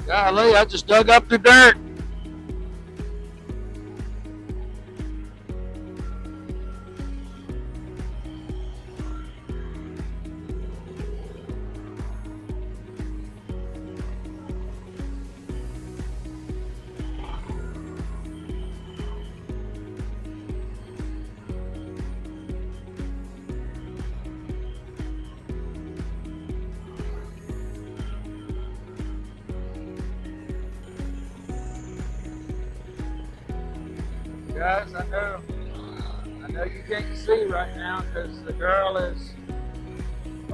Golly, I just dug up the dirt. Guys, I know you can't see right now because the girl is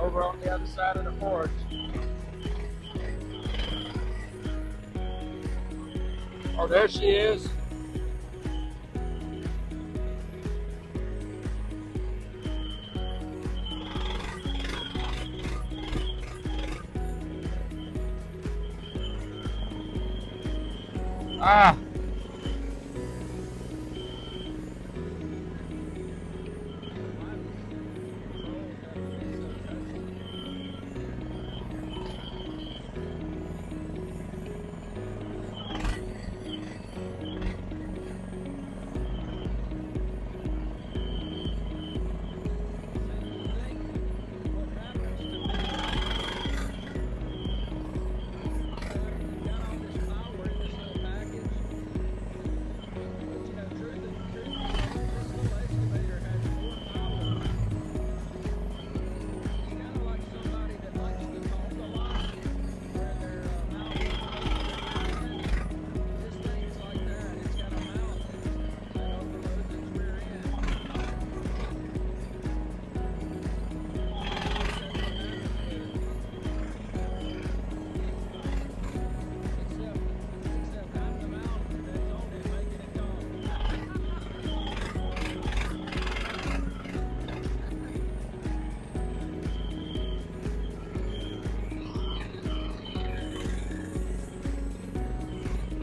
over on the other side of the porch. Oh, there she is. Ah.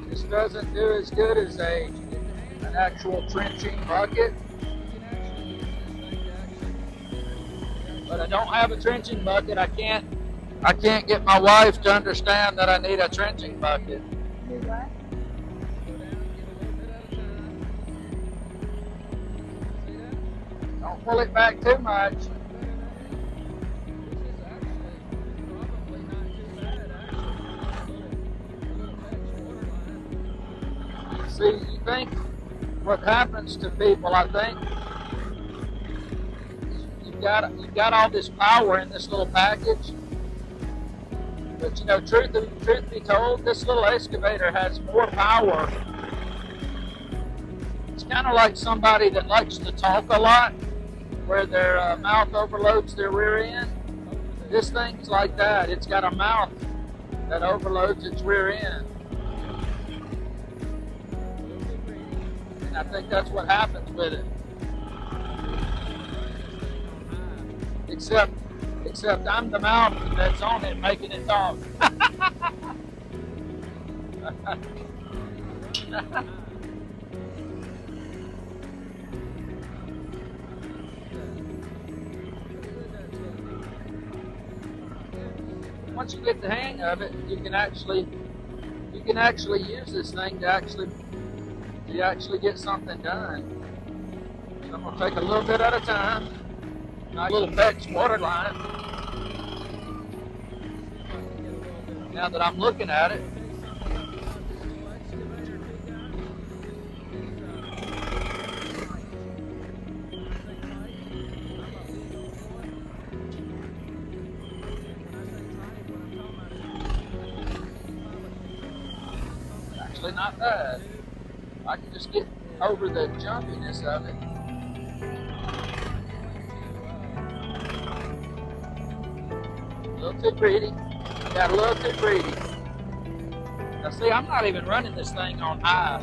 This doesn't do as good as an actual trenching bucket. But I don't have a trenching bucket. I can't get my wife to understand that I need a trenching bucket. Do what? Don't pull it back too much. See, you think what happens to people, I think, you've got all this power in this little package. But you know, truth be told, this little excavator has more power. It's kind of like somebody that likes to talk a lot, where their mouth overloads their rear end. This thing's like that. It's got a mouth that overloads its rear end. And I think that's what happens with it. Except I'm the mouth that's on it making it talk. Once you get the hang of it, you can actually use this thing to actually get something done. So I'm gonna take a little bit at a time. My little PEX water line. Now that I'm looking at it, actually not bad. I can just get over the jumpiness of it. A little too greedy. Got a little too greedy. Now see, I'm not even running this thing on high.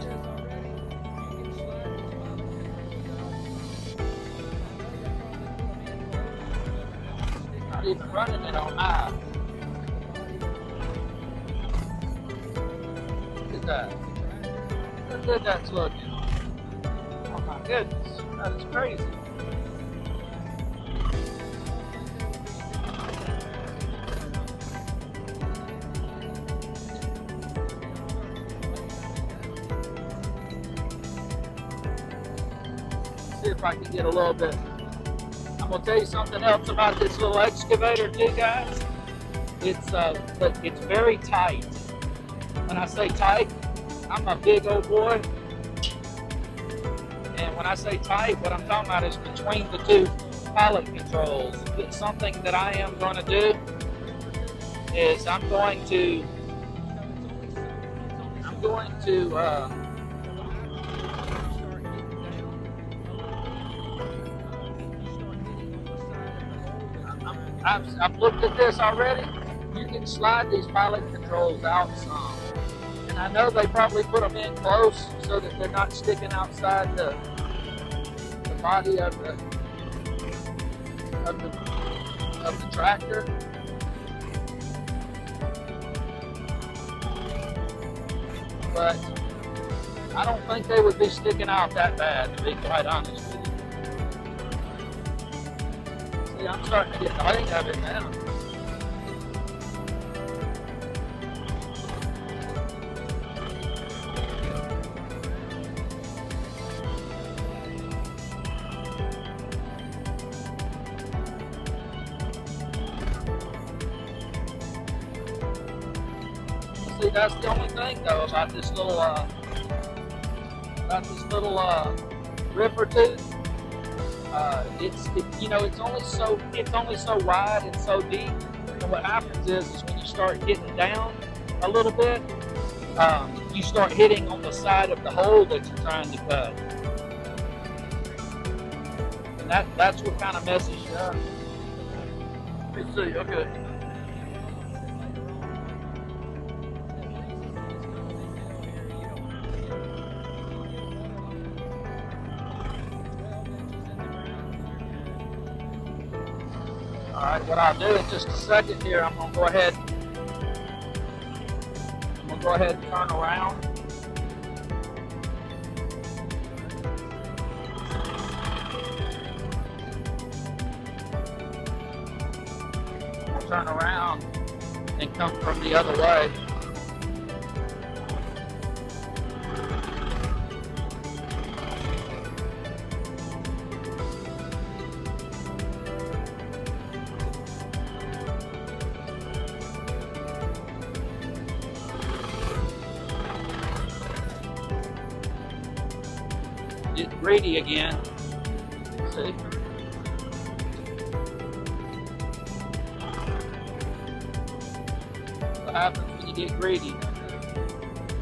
Not even running it on high. Look at that. Look how good that's looking. Oh my goodness, that is crazy. I can get a little bit. I'm gonna tell you something else about this little excavator too, guys. But it's very tight. When I say tight, I'm a big old boy. And when I say tight, what I'm talking about is between the two pilot controls. It's something that I am going to do is I'm going to I've looked at this already. You can slide these pilot controls out some. And I know they probably put them in close so that they're not sticking outside the body of the tractor. But I don't think they would be sticking out that bad, to be quite honest with you. See, I'm starting to get the hang of it now. See, that's the only thing though about this little ripper tooth. It's only so wide and so deep. And what happens is when you start getting down a little bit, you start hitting on the side of the hole that you're trying to cut, and that's what kind of messes you up. Let's see. Okay. Alright, what I'll do in just a second here, I'm gonna go ahead and turn around. I'll turn around and come from the other way. Get greedy again. See? What happens when you get greedy?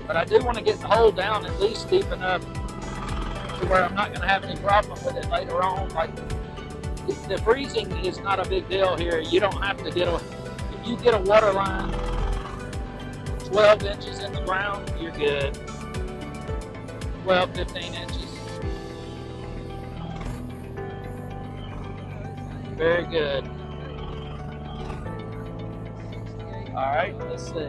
But I do want to get the hole down at least deep enough to where I'm not going to have any problem with it later on. Like, the freezing is not a big deal here. You don't have to get if you get a water line 12 inches in the ground, you're good. 12, 15 inches. Very good. All right, let's see.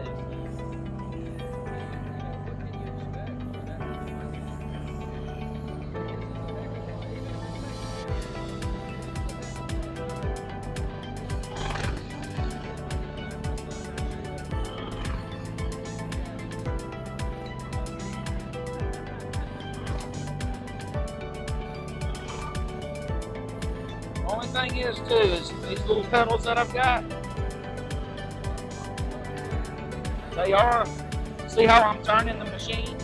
Only thing is too is these little pedals that I've got, see how I'm turning the machine?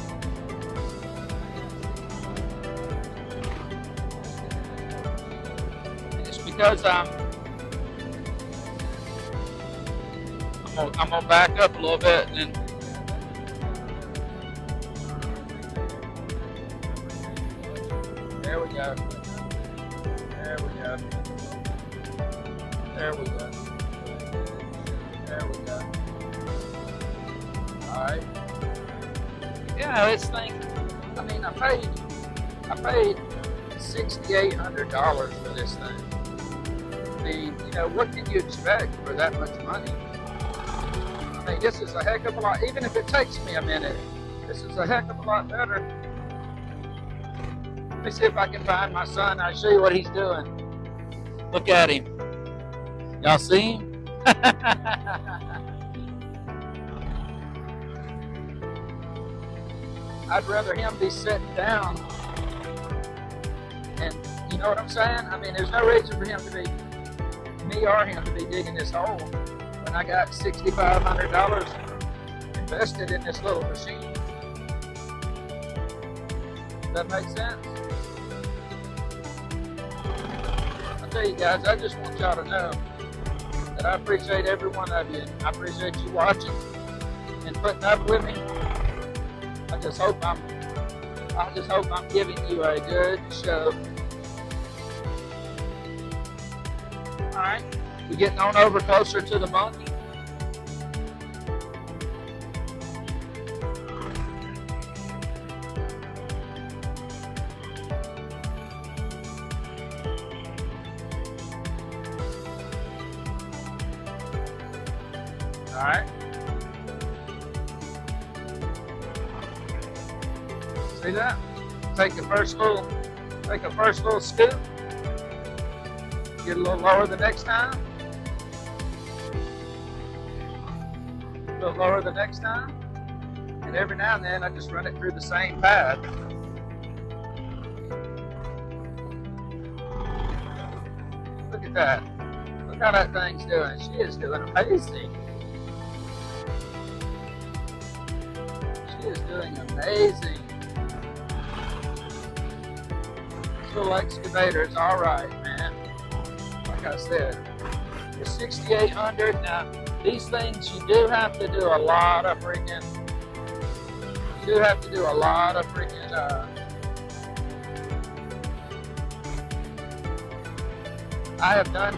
It's because I'm gonna back up a little bit and then there we go. There we go. There we go. There we go. Alright. Yeah, this thing, I mean, I paid $6,800 for this thing. I mean, what can you expect for that much money? I mean, this is a heck of a lot, even if it takes me a minute, this is a heck of a lot better. Let me see if I can find my son. I'll show you what he's doing. Look at him. Y'all see him? I'd rather him be sitting down and, You know what I'm saying? I mean, there's no reason for him to be, me or him to be digging this hole when I got $6,500 invested in this little machine. Does that make sense? I tell you guys, I just want y'all to know that I appreciate every one of you. I appreciate you watching and putting up with me. I just hope I'm giving you a good show. All right, we're getting on over closer to the monkey. All right. See that? Take a first little scoop. Get a little lower the next time. A little lower the next time. And every now and then I just run it through the same pad. Look at that. Look how that thing's doing. She is doing amazing. She is doing amazing. This little excavator is all right, man. Like I said, the 6800. Now, these things you do have to do a lot of freaking. You do have to do a lot of freaking. I have done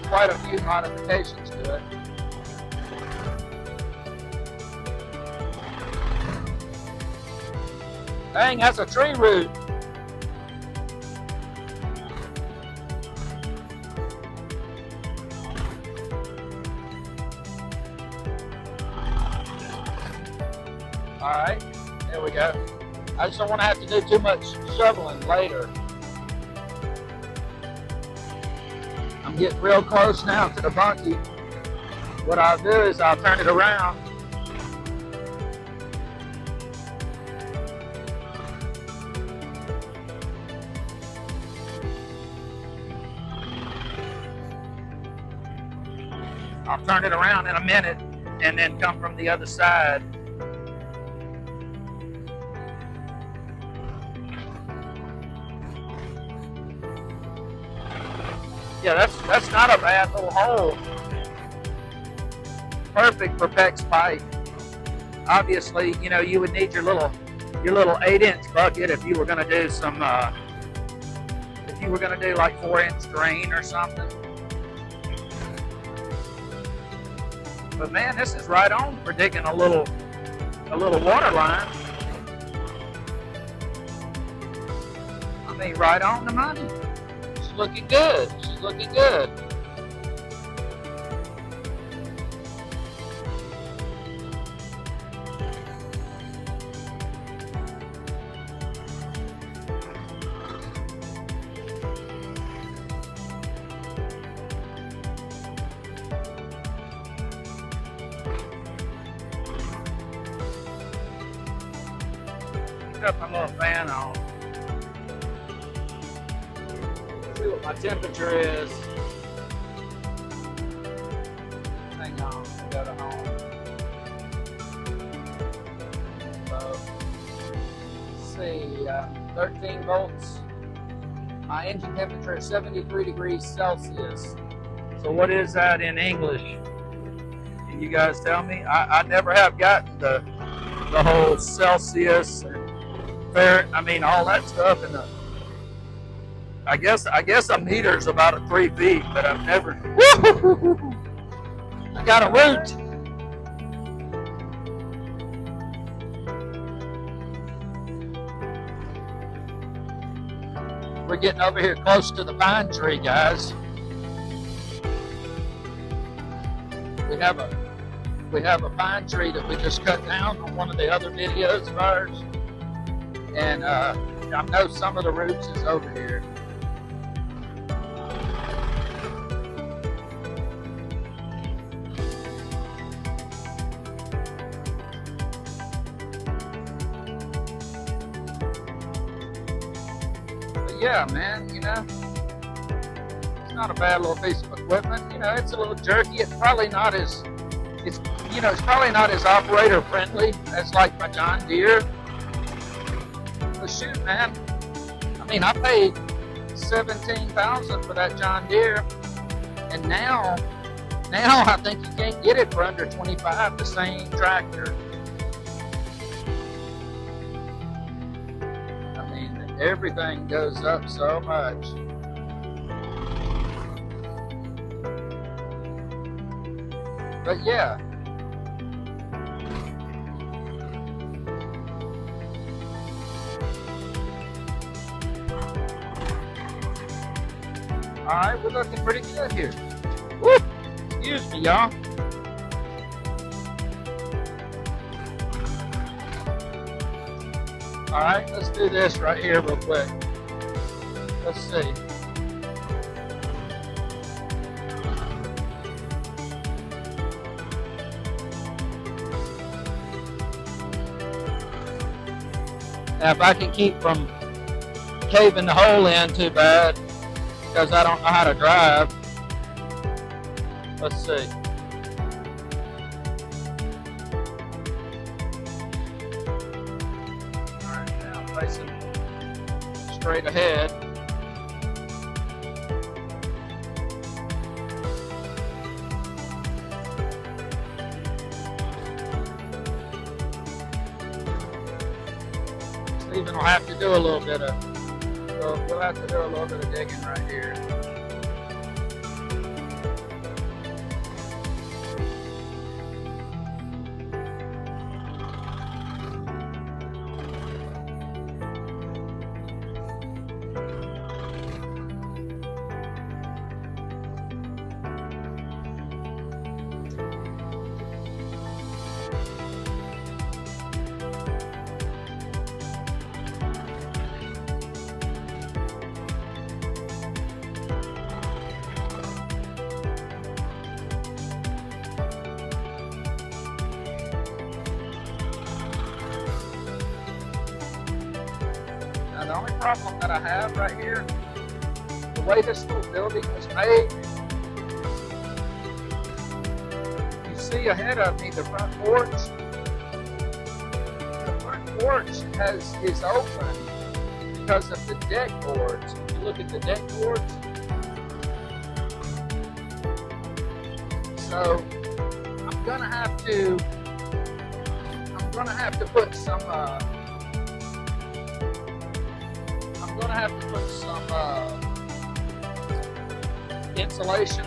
quite a few modifications to it. Dang, that's a tree root. All right, there we go. I just don't want to have to do too much shoveling later. I'm getting real close now to the bunkie. What I'll do is I'll turn it around. I'll turn it around in a minute and then come from the other side. Yeah, that's not a bad little hole. Perfect for PEX pipe. Obviously, you know, you would need your little 8-inch bucket if you were going to do some, if you were going to do like 4-inch drain or something. But man, this is right on for digging a little water line. I mean, right on the money. She's looking good. She's looking good. Got my little fan on. See what my temperature is. Hang on, I got it on. So, let's see, 13 volts. My engine temperature is 73 degrees Celsius. So what is that in English? Can you guys tell me? I never have gotten the whole Celsius and Fahrenheit, I mean all that stuff in the. I guess a meter's about 3 feet, but I've never. Woo! I got a root. We're getting over here close to the pine tree, guys. We have a pine tree that we just cut down on one of the other videos of ours. And I know some of the roots is over here. But But yeah, man, you know, it's not a bad little piece of equipment. You know, it's a little jerky. It's probably not as, it's probably not as operator friendly as like my John Deere. But shoot, man, I mean, I paid $17,000 for that John Deere, and now I think you can't get it for under $25, the same tractor. I mean, everything goes up so much. But yeah. Alright, we're looking pretty good here. Woo! Excuse me, y'all. Alright, let's do this right here real quick. Let's see. Now, if I can keep from caving the hole in too bad, because I don't know how to drive. Let's see. Alright, now facing straight ahead. Stephen will have to do a little bit of, so we'll have to do a little bit of digging right here. The only problem that I have right here, the way this little building was made, you see ahead of me the front porch. The front porch is open because of the deck boards. If you look at the deck boards, so I'm gonna have to put some. I'm gonna have to put some insulation,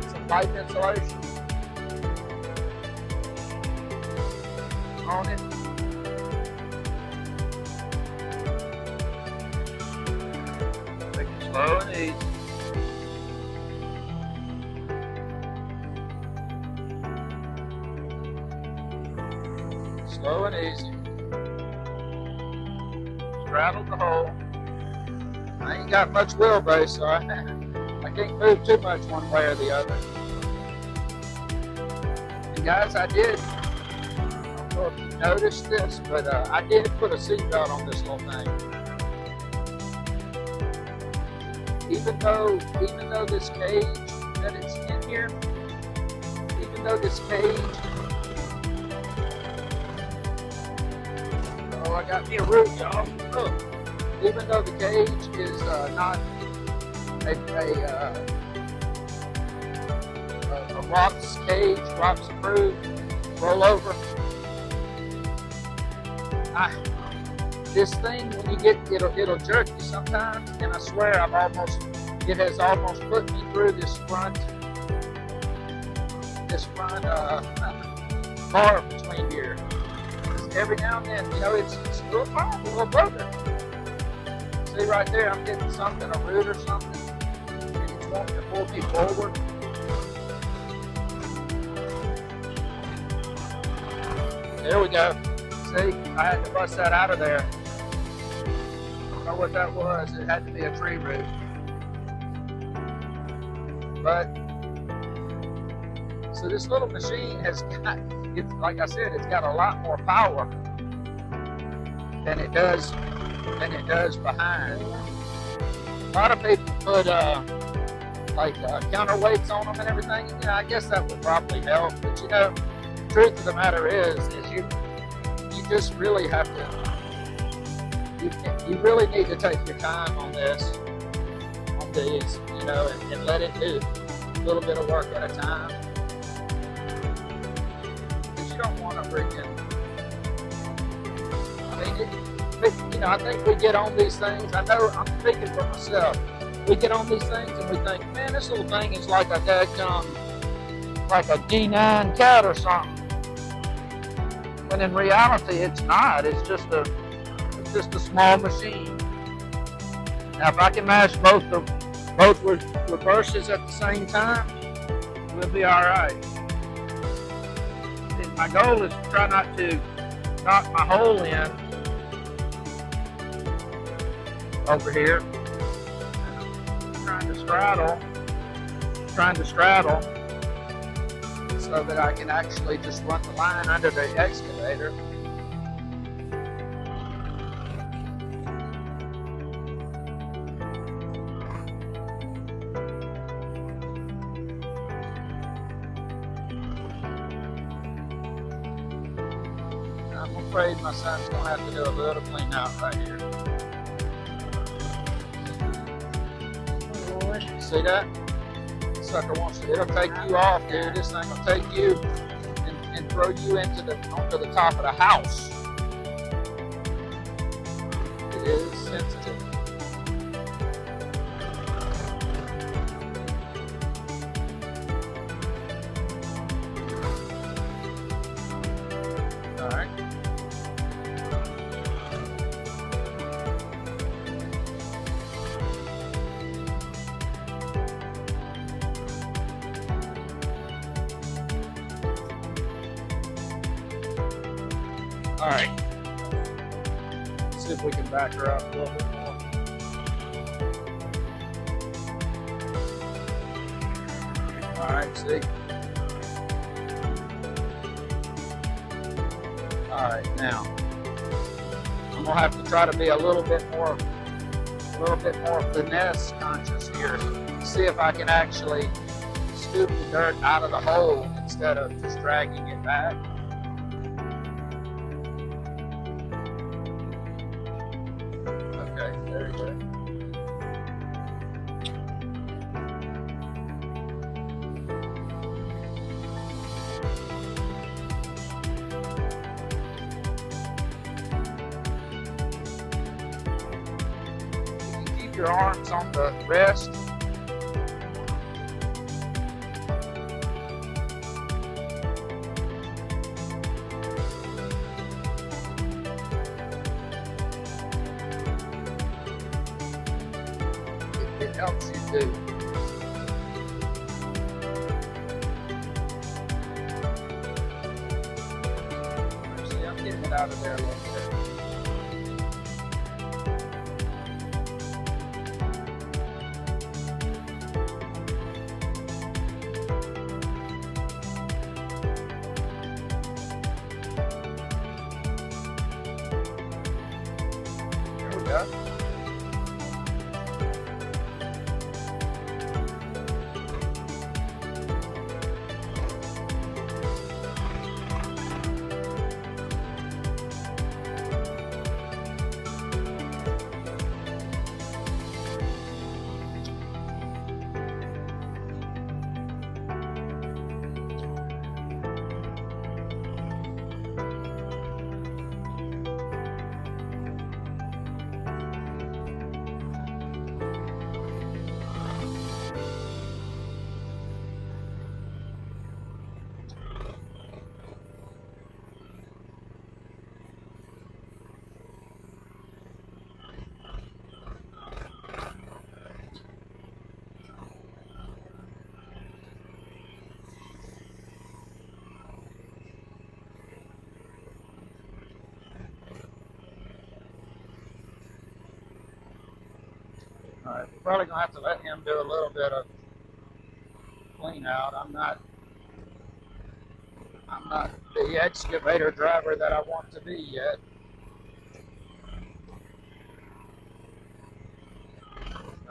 some pipe insulation on it. Take it slow and easy. Slow and easy. Straddle the hole. I ain't got much wheelbase, so I can't move too much one way or the other. And guys, I don't know if you noticed this, but I did put a seatbelt on this little thing. Even though this cage that it's in here, even though this cage, oh, I got me a root, y'all. Look. Even though the cage is not a ROPS cage, ROPS approved, rollover, this thing, when you get, it'll jerk you sometimes, and I swear it has almost put me through this front bar between here. Every now and then, you know, it's a little powerful, a little brother. See right there, I'm getting something, a root or something, and it's wanting to pull me forward. There we go. See, I had to bust that out of there. I don't know what that was. It had to be a tree root. But, so this little machine has got, like I said, it's got a lot more power than it does behind. lot of people put like counterweights on them and everything. You know, I guess that would probably help. But you know, the truth of the matter is you just really have to. You really need to take your time on these, you know, and let it do a little bit of work at a time. Because you don't want to freaking. I mean, you know, I think we get on these things. I know I'm speaking for myself. We get on these things and we think, man, this little thing is like a like a D9 cat or something. When in reality, it's not. It's just a small machine. Now, if I can mash both reverses at the same time, we'll be all right. My goal is to try not to knock my hole in over here. Trying to straddle so that I can actually just run the line under the excavator. I'm afraid my son's going to have to do a little clean out right here. See that? Sucker wants to, it'll take you off, dude. This thing will take you and throw you onto the top of the house. It is sensitive. All right. All right, let's see if we can back her up a little bit more. All right, see? All right, now, I'm gonna have to try to be a little bit more finesse conscious here. See if I can actually scoop the dirt out of the hole instead of just dragging it back. There you go. You can keep your arms on the rest. It helps you too. See, I'm getting it out of there a little bit. There we go. All right, we're probably gonna have to let him do a little bit of clean out. I'm not the excavator driver that I want to be yet.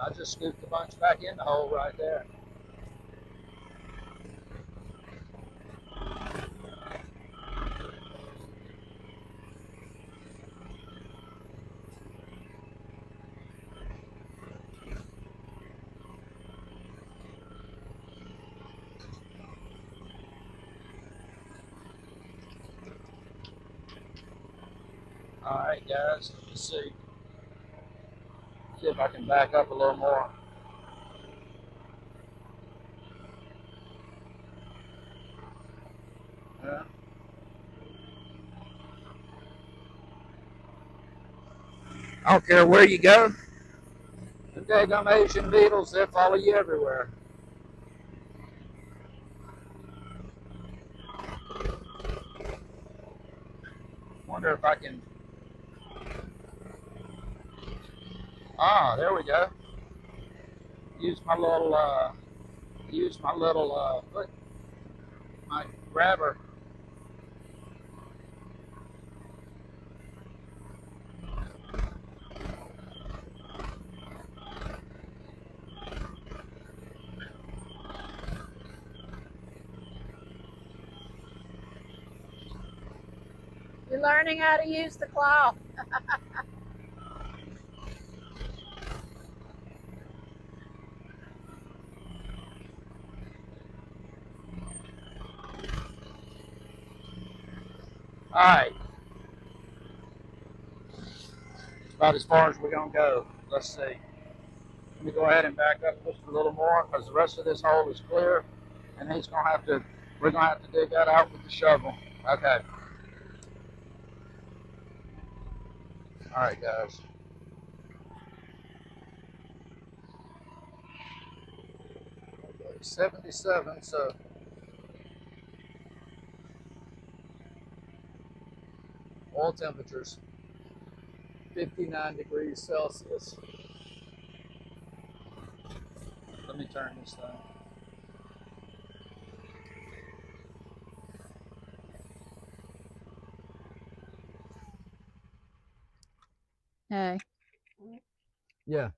I just scooped the bunch back in the hole right there. All right, guys, let me see if I can back up a little more. Yeah. I don't care where you go. The daggum Asian beetles, they'll follow you everywhere. Wonder if I can. Ah, there we go. Use my little foot, my grabber. You're learning how to use the claw. All right, about as far as we're gonna go. Let's see. Let me go ahead and back up just a little more because the rest of this hole is clear, and we're gonna have to dig that out with the shovel. Okay. All right, guys. Okay, 77. So oil temperatures 59 degrees Celsius. Let me turn this thing. Hey. Yeah.